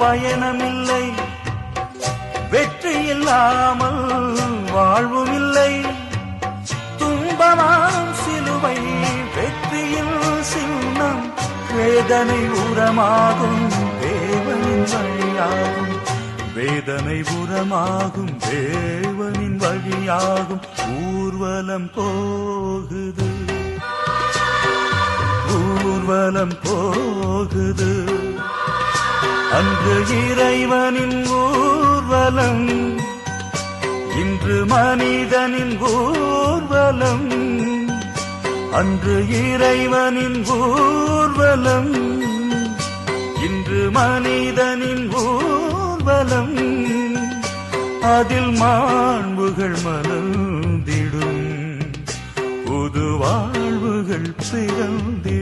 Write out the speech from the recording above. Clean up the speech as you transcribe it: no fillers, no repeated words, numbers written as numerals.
பயணமில்லை, வெற்றி இல்லாமல் வாழ்வும் இல்லை. துன்பமாம் சிலுவை வெற்றியில் சின்னம், வேதனை உரமாகும் தேவனின் வழியாகும், வேதனை உரமாகும் தேவனின் வழியாகும். ஊர்வலம் போகுது, ஊர்வலம் போகுது, அன்று இறைவனின் ஊர்வலம், இன்று மனிதனின் ஊர்வலம். அன்று இறைவனின் ஊர்வலம், இன்று மனிதனின் ஊர்வலம். அதில் மாண்புகள் மலர்ந்திடும், புது வாழ்வுகள் பிறந்திடும்.